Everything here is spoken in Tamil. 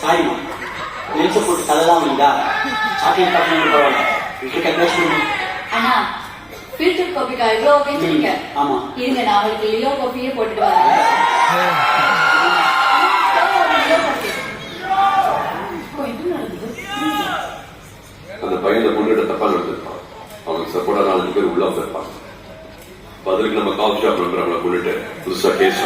சாரிம்மா, நெல்ச போட்டு தலைதான் வந்தா சாக்லேட் காஃபி பரவாயில்ல. இருக்க பேசணும். அண்ணா ஃபில்டர் காஃபிக்கா இவ்வளோ கேட்குறீங்க? ஆமா இருங்க, நான் அவளுக்கு லியோ காஃபியே போட்டுட்டு வரேன். அந்த பையன் அந்த பொண்ணுகிட்ட தப்பா நடந்திருப்பான். அவனுக்கு சப்போர்ட்டா 4 பேர் உள்ள வந்திருப்பான். பதிலுக்கு நம்ம காஃபி ஷாப் நம்புறவங்களை கொண்டுட்டு புதுசா கேஸ்